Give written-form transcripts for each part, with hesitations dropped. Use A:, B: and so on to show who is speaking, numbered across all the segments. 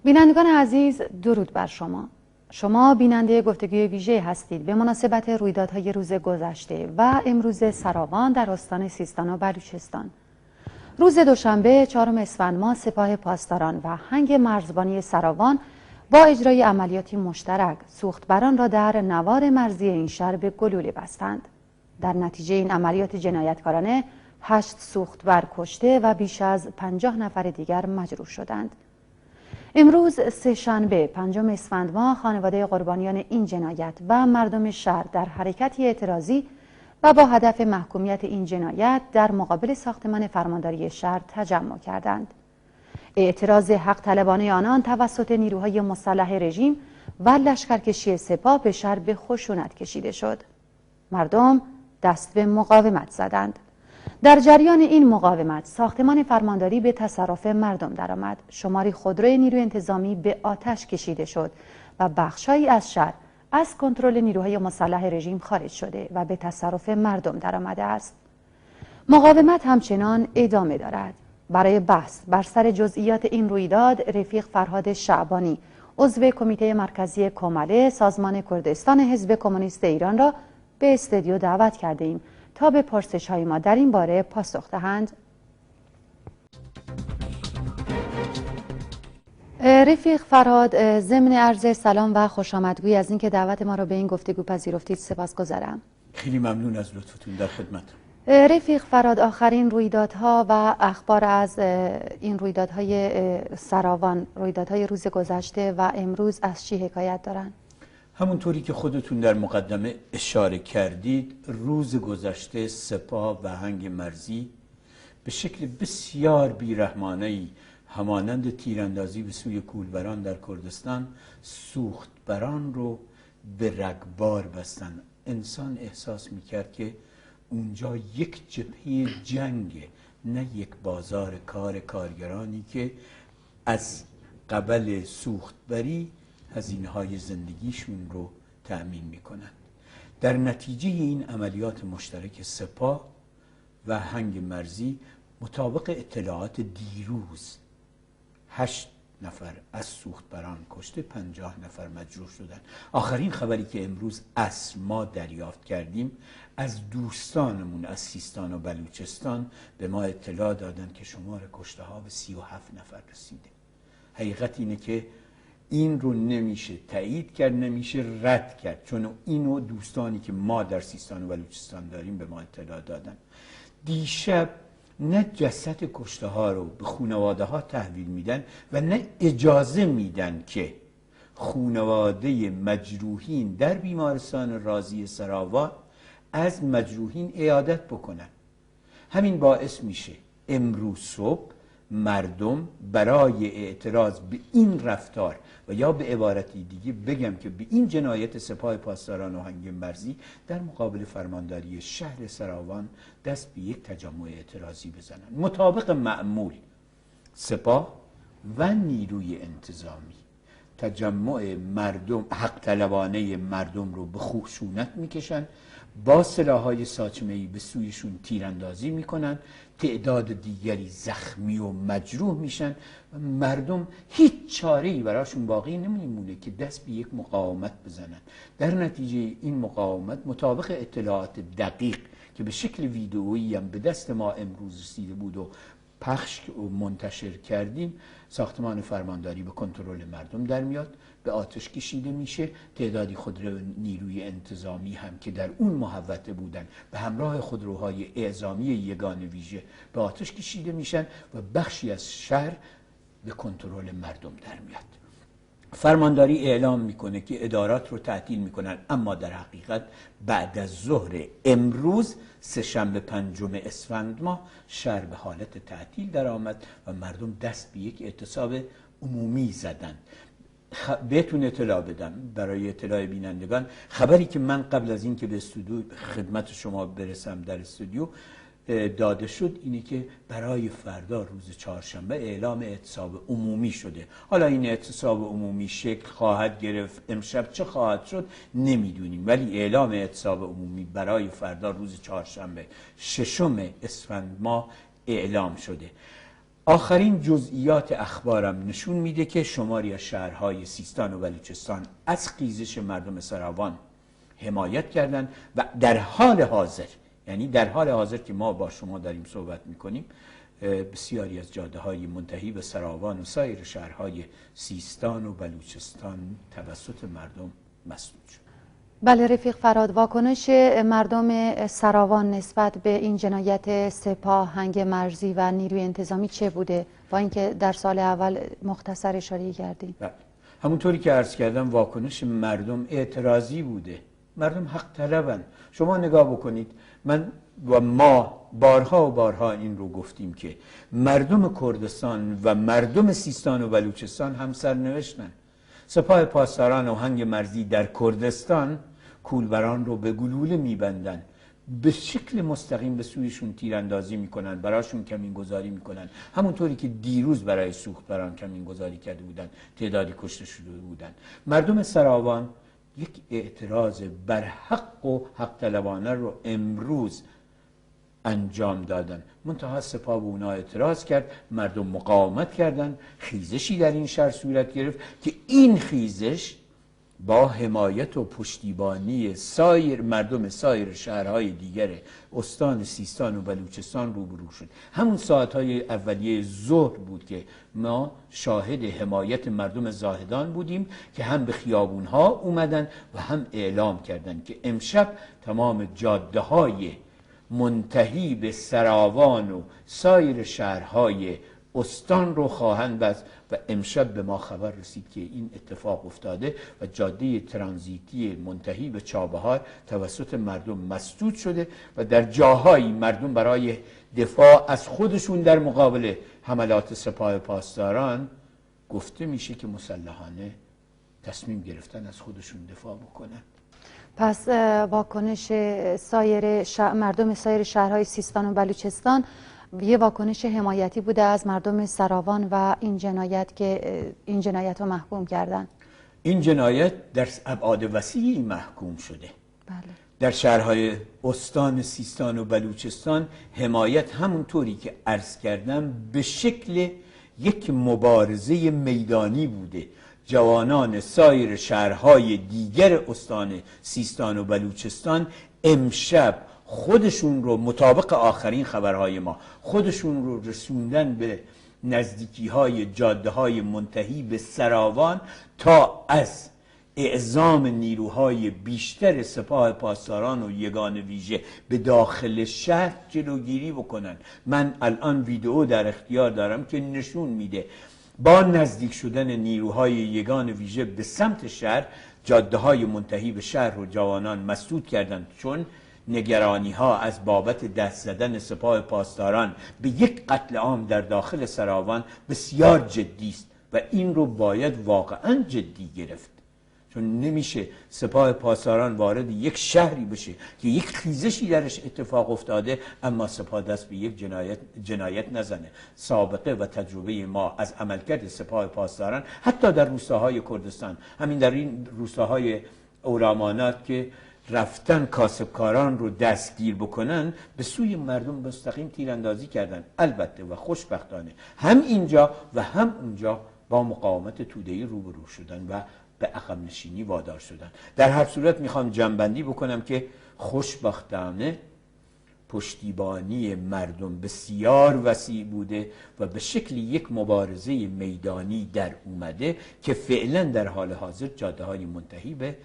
A: بینندگان عزیز، درود بر شما. شما بیننده گفتگوی ویژه هستید به مناسبت رویدادهای روز گذشته و امروز سراوان در استان سیستان و بلوچستان. روز دوشنبه 4 اسفند ماه سپاه پاسداران و هنگ مرزبانی سراوان با اجرای عملیاتی مشترک سوختبران را در نوار مرزی این شهر به گلوله بستند. در نتیجه این عملیات جنایتکارانه 8 سوختبر کشته و بیش از 50 نفر دیگر مجروح شدند. امروز سه‌شنبه 5 اسفند ماه خانواده قربانیان این جنایت و مردم شهر در حرکتی اعتراضی و با هدف محکومیت این جنایت در مقابل ساختمان فرمانداری شهر تجمع کردند. اعتراض حق طلبانه آنان توسط نیروهای مسلح رژیم و لشکرکشی سپاه به شهر به خشونت کشیده شد. مردم دست به مقاومت زدند. در جریان این مقاومت ساختمان فرمانداری به تصرف مردم درآمد. شماری خودروی نیروی انتظامی به آتش کشیده شد و بخش‌هایی از شهر از کنترل نیروهای مسلح رژیم خارج شده و به تصرف مردم درآمده است. مقاومت همچنان ادامه دارد. برای بحث بر سر جزئیات این رویداد رفیق فرهاد شعبانی، عضو کمیته مرکزی کماله سازمان کردستان حزب کمونیست ایران را به استودیو دعوت کرده ایم تا به پرسش‌های ما در این باره پاسخ دهند. رفیق فرهاد، ضمن عرض سلام و خوش آمدگویی از اینکه دعوت ما را به این گفتگو پذیرفتید سپاسگزارم.
B: خیلی ممنون از لطفتون، در خدمت.
A: رفیق فرهاد، آخرین رویدادها و اخبار از این رویدادهای سراوان، رویدادهای روز گذشته و امروز از چی حکایت دارند؟
B: همونطوری که خودتون در مقدمه اشاره کردید، روز گذشته سپاه و هنگ مرزی به شکل بسیار بیرحمانه‌ای همانند تیراندازی به سوی کولبران در کردستان سوختبران رو به رگبار بستن. انسان احساس میکرد که اونجا یک جبهه جنگه، نه یک بازار کار کارگرانی که از قبل سوختبری هزینه‌های زندگیشون رو تأمین میکنند. در نتیجه این عملیات مشترک سپاه و هنگ مرزی مطابق اطلاعات دیروز 8 نفر از سوختبران کشته، 50 نفر مجروح شدند. آخرین خبری که امروز عصر ما دریافت کردیم از دوستانمون از سیستان و بلوچستان به ما اطلاع دادن که شمار کشته ها به 37 نفر رسیده. حقیقت اینه که این رو نمیشه تایید کرد، نمیشه رد کرد، چون اینو دوستانی که ما در سیستان و بلوچستان داریم به ما اطلاع دادن. دیشب نه جسد کشته ها رو به خانواده ها تحویل میدن و نه اجازه میدن که خانواده مجروحین در بیمارستان رازی سراوان از مجروحین عیادت بکنن. همین باعث میشه امروز صبح مردم برای اعتراض به این رفتار و یا به عبارتی دیگه بگم که به این جنایت سپاه پاسداران و هنگ مرزی در مقابل فرمانداری شهر سراوان دست به یک تجمع اعتراضی بزنن. مطابق معمول سپاه و نیروی انتظامی تجمع مردم، حق طلبانه مردم رو به خشونت میکشن، با سلاح‌های ساچمه‌ای به سویشون تیراندازی میکنن، تعداد دیگری زخمی و مجروح میشن و مردم هیچ چاره‌ای براشون باقی نمیمونه که دست به یک مقاومت بزنن. در نتیجه این مقاومت مطابق اطلاعات دقیق که به شکل ویدئویی هم به دست ما امروز رسیده بود و پخش و منتشر کردیم، ساختمان فرمانداری به کنترل مردم در میاد، به آتش کشیده میشه. تعدادی خودرو نیروی انتظامی هم که در اون محوطه بودن به همراه خودروهای اعزامی یگان ویژه به آتش کشیده میشن و بخشی از شهر به کنترل مردم در میاد. فرمانداری اعلام میکنه که ادارات رو تعطیل میکنن، اما در حقیقت بعد از ظهر امروز سه‌شنبه 5 اسفند ماه شهر به حالت تعطیل در آمد و مردم دست به یک اعتصاب عمومی زدند. بهتون اطلاع بدم برای اطلاع بینندگان، خبری که من قبل از این که به استودیو خدمت شما برسم در استودیو داده شد اینه که برای فردا روز چهارشنبه اعلام اعتصاب عمومی شده. حالا این اعتصاب عمومی شکل خواهد گرفت، امشب چه خواهد شد نمیدونیم، ولی اعلام اعتصاب عمومی برای فردا روز چهارشنبه 6 اسفند ماه اعلام شده. آخرین جزئیات اخبارم نشون میده که شماری از شهرهای سیستان و بلوچستان از خیزش مردم سراوان حمایت کردند و در حال حاضر، یعنی در حال حاضر که ما با شما داریم صحبت میکنیم، بسیاری از جاده های منتهی به سراوان و سایر شهرهای سیستان و بلوچستان توسط مردم مسدود شد.
A: بله رفیق فراد، واکنش مردم سراوان نسبت به این جنایت سپاه، هنگ مرزی و نیروی انتظامی چه بوده؟ با اینکه در سال اول مختصر اشاره کردیم.
B: همونطوری که عرض کردم واکنش مردم اعتراضی بوده. مردم حق طلبن. شما نگاه بکنید، من و ما بارها و بارها این رو گفتیم که مردم کردستان و مردم سیستان و بلوچستان هم سرنوشتن. سپاه پاسداران و هنگ مرزی در کردستان کولبران رو به گلوله میبندن، به شکل مستقیم به سویشون تیراندازی میکنن، براشون کمین گذاری میکنن، همونطوری که دیروز برای سوختبران کمین گذاری کرده بودن، تعدادی کشته شده بودن. مردم سراوان یک اعتراض بر حق و حق طلبانه رو امروز انجام دادن. منتها سپاه به اونا اعتراض کرد، مردم مقاومت کردن، خیزشی در این شهر صورت گرفت که این خیزش با حمایت و پشتیبانی سایر مردم سایر شهرهای دیگر استان سیستان و بلوچستان روبرو شد. همون ساعتهای اولیه ظهر بود که ما شاهد حمایت مردم زاهدان بودیم که هم به خیابونها اومدن و هم اعلام کردن که امشب تمام جاده‌های منتهی به سراوان و سایر شهرهای استان رو خواهند بست و امشب به ما خبر رسید که این اتفاق افتاده و جاده ترانزیتی منتهی به چابهار توسط مردم مسدود شده و در جاهایی مردم برای دفاع از خودشون در مقابل حملات سپاه پاسداران گفته میشه که مسلحانه تصمیم گرفتن از خودشون دفاع بکنن.
A: پس واکنش مردم سایر شهرهای سیستان و بلوچستان یه واکنش حمایتی بوده از مردم سراوان و این جنایت که این جنایت رو محکوم کردن. این
B: جنایت در ابعاد وسیعی محکوم شده.
A: بله.
B: در شهرهای استان سیستان و بلوچستان حمایت همونطوری که عرض کردم به شکل یک مبارزه میدانی بوده. جوانان سایر شهرهای دیگر استان سیستان و بلوچستان امشب خودشون رو مطابق آخرین خبرهای ما خودشون رو رسوندن به نزدیکی های جاده های منتهی به سراوان تا از اعزام نیروهای بیشتر سپاه پاسداران و یگان ویژه به داخل شهر جلوگیری بکنن. من الان ویدئو در اختیار دارم که نشون میده با نزدیک شدن نیروهای یگان ویژه به سمت شهر، جاده های منتهی به شهر و جوانان مسدود کردند، چون نگرانی ها از بابت دست زدن سپاه پاسداران به یک قتل عام در داخل سراوان بسیار جدی است و این رو باید واقعا جدی گرفت، چون نمیشه سپاه پاسداران وارد یک شهری بشه که یک خیزشی درش اتفاق افتاده اما سپاه دست به یک جنایت نزنه. سابقه و تجربه ما از عملکرد سپاه پاسداران حتی در روستاهای کردستان، همین در این روستاهای اورامانات که رفتن کاسبکاران رو دستگیر بکنن، به سوی مردم مستقیم تیراندازی کردن. البته و خوشبختانه هم اینجا و هم اونجا با مقاومت توده‌ای روبرو شدن و به عقب نشینی وادار شدن. در هر صورت میخوام جنبندی بکنم که خوشبختانه پشتیبانی مردم بسیار وسیع بوده و به شکل یک مبارزه میدانی در اومده که فعلا در حال حاضر جاده های منتهی به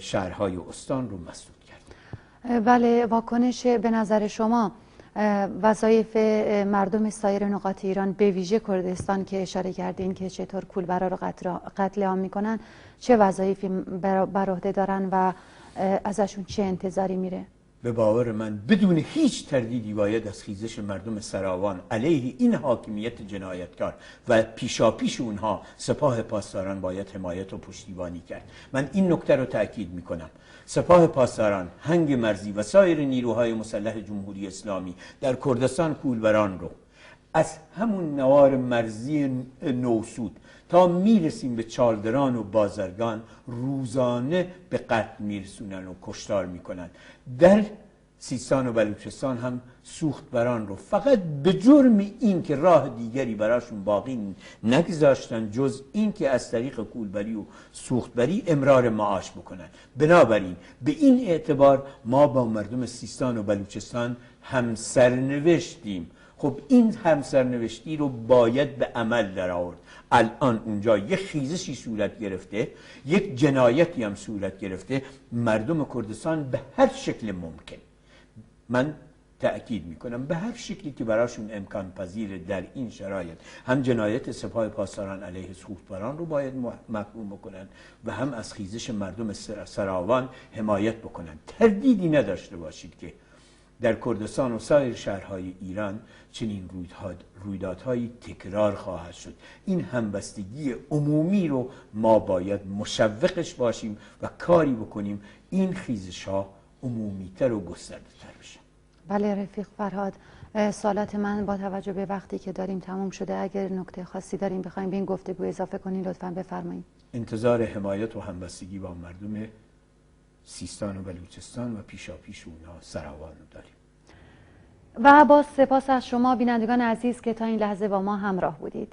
B: شهرهای استان رو مسدود کرد.
A: بله، واکنش به نظر شما وظایف مردم سایر نقاط ایران به ویژه کردستان که اشاره کردین که چطور کولبرا رو قتل عام میکنن، چه وظایفی بر عهده دارن و ازشون چه انتظاری میره؟
B: به باور من بدون هیچ تردیدی باید از خیزش مردم سراوان علیه این حاکمیت جنایتکار و پیشاپیش اونها سپاه پاسداران باید حمایت و پشتیبانی کرد. من این نکته رو تأکید میکنم. سپاه پاسداران، هنگ مرزی و سایر نیروهای مسلح جمهوری اسلامی در کردستان کولبران رو از همون نوار مرزی نوسود تا میرسیم به چالدران و بازرگان روزانه به قتل میرسونن و کشتار میکنن. در سیستان و بلوچستان هم سوختبران رو فقط به جرم این که راه دیگری براشون باقی نگذاشتن جز این که از طریق کولبری و سوختبری امرار معاش بکنن. بنابراین به این اعتبار ما با مردم سیستان و بلوچستان همسرنوشتیم. خب این همسرنوشتی رو باید به عمل در آورد. الان اونجا یک خیزشی صورت گرفته، یک جنایتی هم صورت گرفته. مردم کردستان به هر شکل ممکن، من تأکید میکنم به هر شکلی که براشون امکان پذیر در این شرایط، هم جنایت سپاه پاسداران علیه سوختبران رو باید محکوم بکنن و هم از خیزش مردم سراوان حمایت بکنن. تردیدی نداشته باشید که در کردستان و سایر شهرهای ایران چنین رویدادهایی تکرار خواهد شد. این همبستگی عمومی رو ما باید مشوقش باشیم و کاری بکنیم این خیزش ها عمومی‌تر و گسترده‌تر بشه.
A: بله رفیق فرهاد، سوالات من با توجه به وقتی که داریم تموم شده. اگر نکته خاصی داریم بخوایم به این گفتگو اضافه کنین لطفاً بفرمایید.
B: انتظار حمایت و همبستگی با مردم سیستان و بلوچستان و پیشاپیش اونها سراوان رو داریم.
A: و با سپاس از شما بینندگان عزیز که تا این لحظه با ما همراه بودید.